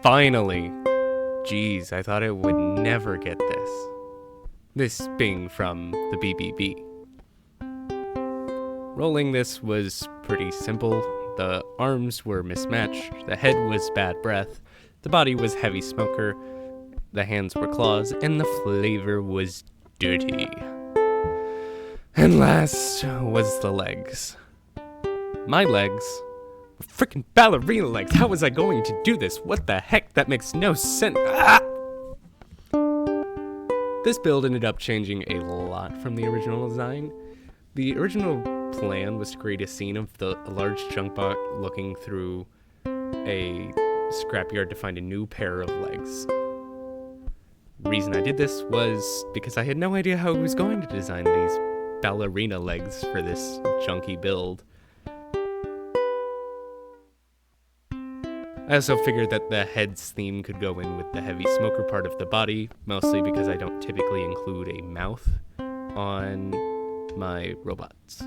Finally! Jeez, I thought I would never get this. This being from the BBB. Rolling this was pretty simple. The arms were mismatched, the head was bad breath, the body was heavy smoker, the hands were claws, and the flavor was dirty. And last was the legs. My legs were freaking ballerina legs. How was I going to do this? What the heck? That makes no sense. Ah! This build ended up changing a lot from the original design. The original plan was to create a scene of a large junk bot looking through a scrapyard to find a new pair of legs. The reason I did this was because I had no idea how I was going to design these ballerina legs for this junky build. I also figured that the head's theme could go in with the heavy smoker part of the body, mostly because I don't typically include a mouth on my robots.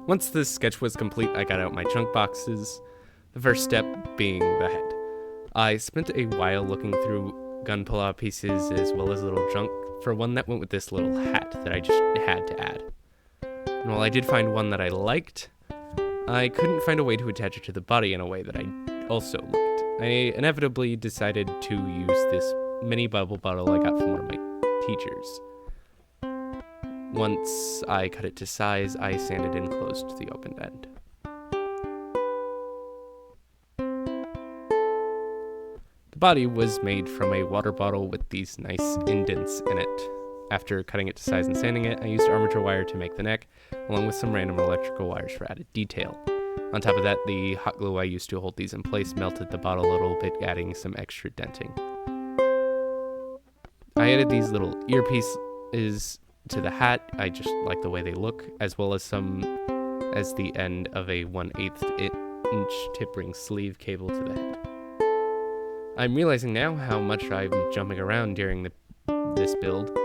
Once the sketch was complete, I got out my junk boxes, the first step being the head. I spent a while looking through gun pull-out pieces as well as little junk for one that went with this little hat that I just had to add. And while I did find one that I liked, I couldn't find a way to attach it to the body in a way that I also liked. I inevitably decided to use this mini bubble bottle I got from one of my teachers. Once I cut it to size, I sanded and closed the open end. The body was made from a water bottle with these nice indents in it. After cutting it to size and sanding it, I used armature wire to make the neck, along with some random electrical wires for added detail. On top of that, the hot glue I used to hold these in place melted the bottle a little bit, adding some extra denting. I added these little earpieces to the hat. I just like the way they look, as well as as the end of a 1/8 inch tip ring sleeve cable to the head. I'm realizing now how much I'm jumping around during this build.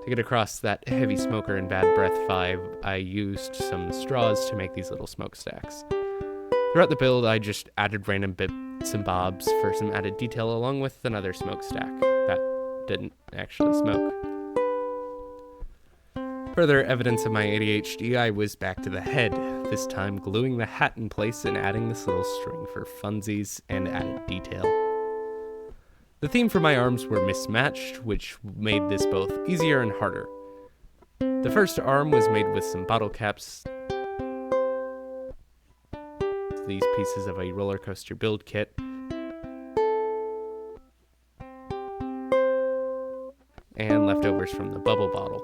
To get across that heavy smoker and bad breath vibe, I used some straws to make these little smokestacks. Throughout the build, I just added random bits and bobs for some added detail, along with another smokestack that didn't actually smoke. Further evidence of my ADHD, I was back to the head, this time gluing the hat in place and adding this little string for funsies and added detail. The theme for my arms were mismatched, which made this both easier and harder. The first arm was made with some bottle caps, these pieces of a roller coaster build kit, and leftovers from the bubble bottle.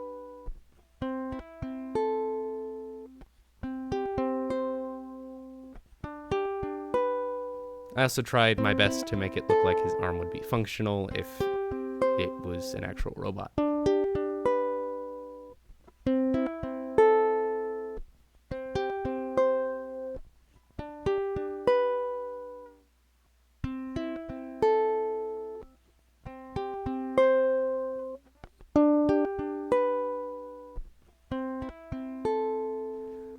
I also tried my best to make it look like his arm would be functional if it was an actual robot.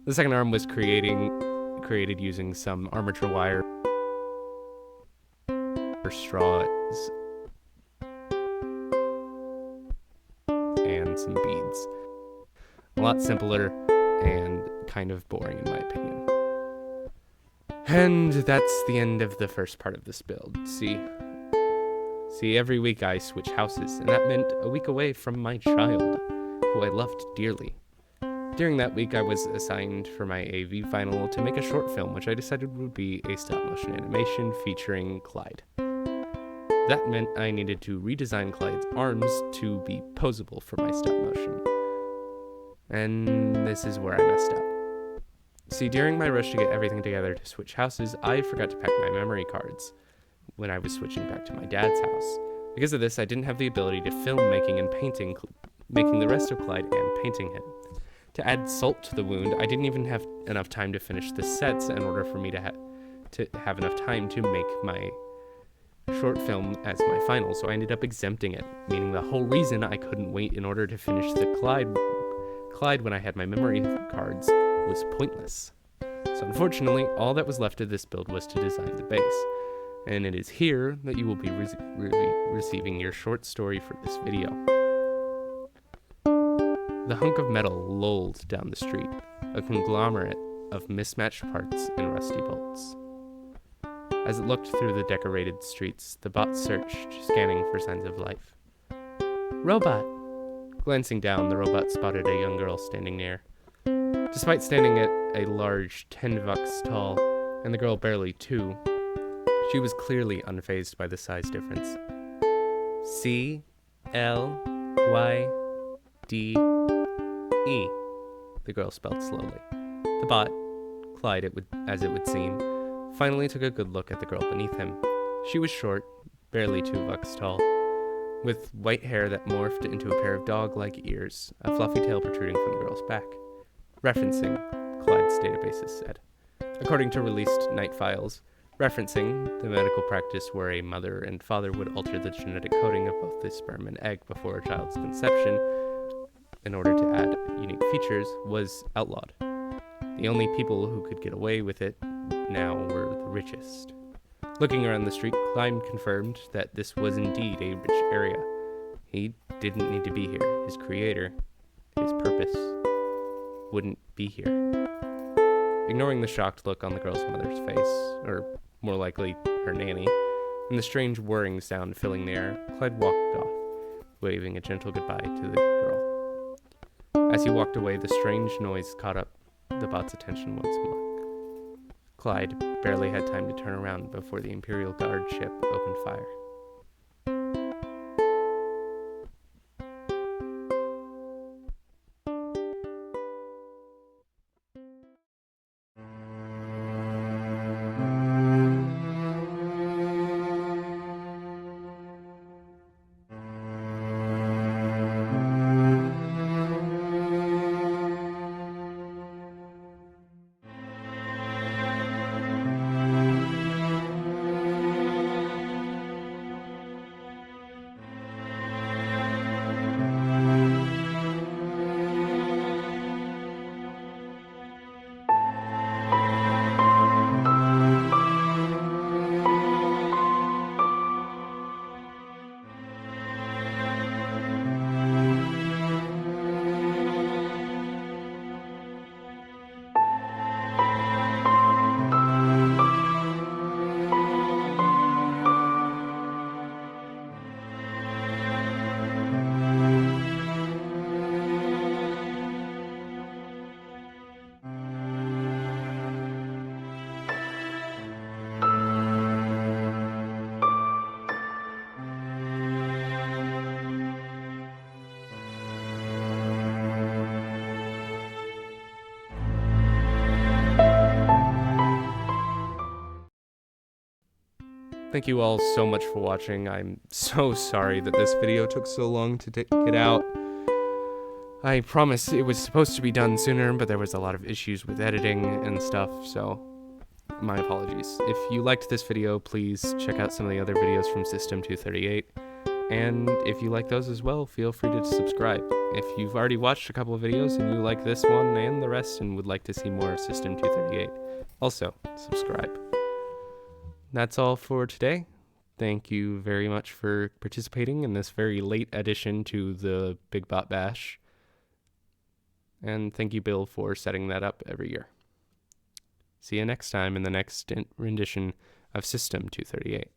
The second arm was created using some armature wire, straws, and some beads. A lot simpler and kind of boring in my opinion. And that's the end of the first part of this build. See, every week I switch houses, and that meant a week away from my child, who I loved dearly. During that week, I was assigned for my AV final to make a short film, which I decided would be a stop-motion animation featuring C.L.Y.D.E. That meant I needed to redesign C.L.Y.D.'s arms to be posable for my stop-motion. And this is where I messed up. See, during my rush to get everything together to switch houses, I forgot to pack my memory cards when I was switching back to my dad's house. Because of this, I didn't have the ability to film making and painting, making the rest of C.L.Y.D.E and painting him. To add salt to the wound, I didn't even have enough time to finish the sets in order for me to have enough time to make my short film as my final, so I ended up exempting it, meaning the whole reason I couldn't wait in order to finish the C.L.Y.D.E when I had my memory cards was pointless. So unfortunately, all that was left of this build was to design the base. and it is here that you will be receiving your short story for this video. The hunk of metal lolled down the street, a conglomerate of mismatched parts and rusty bolts. As it looked through the decorated streets, the bot searched, scanning for signs of life. Robot! Glancing down, the robot spotted a young girl standing near. Despite standing at a large 10 bucks tall, and the girl barely 2, she was clearly unfazed by the size difference. C.L.Y.D.E, the girl spelled slowly. The bot, C.L.Y.D.E as it would seem, finally took a good look at the girl beneath him. She was short, barely 2 bucks tall, with white hair that morphed into a pair of dog-like ears, a fluffy tail protruding from the girl's back. Referencing, C.L.Y.D.E's databases said. According to released night files, referencing the medical practice where a mother and father would alter the genetic coding of both the sperm and egg before a child's conception in order to add unique features was outlawed. The only people who could get away with it now were the richest. Looking around the street, Klein confirmed that this was indeed a rich area. He didn't need to be here. His creator, his purpose, wouldn't be here. Ignoring the shocked look on the girl's mother's face, or more likely her nanny, and the strange whirring sound filling the air, Clyde walked off, waving a gentle goodbye to the girl. As he walked away, the strange noise caught up the bot's attention once more. Clyde barely had time to turn around before the Imperial Guard ship opened fire. Thank you all so much for watching. I'm so sorry that this video took so long to get out. I promise it was supposed to be done sooner, but there was a lot of issues with editing and stuff, so my apologies. If you liked this video, please check out some of the other videos from System 238. And if you like those as well, feel free to subscribe. If you've already watched a couple of videos and you like this one and the rest and would like to see more System 238, also subscribe. That's all for today. Thank you very much for participating in this very late addition to the Big Bot Bash. And thank you, Bill, for setting that up every year. See you next time in the next rendition of System 238.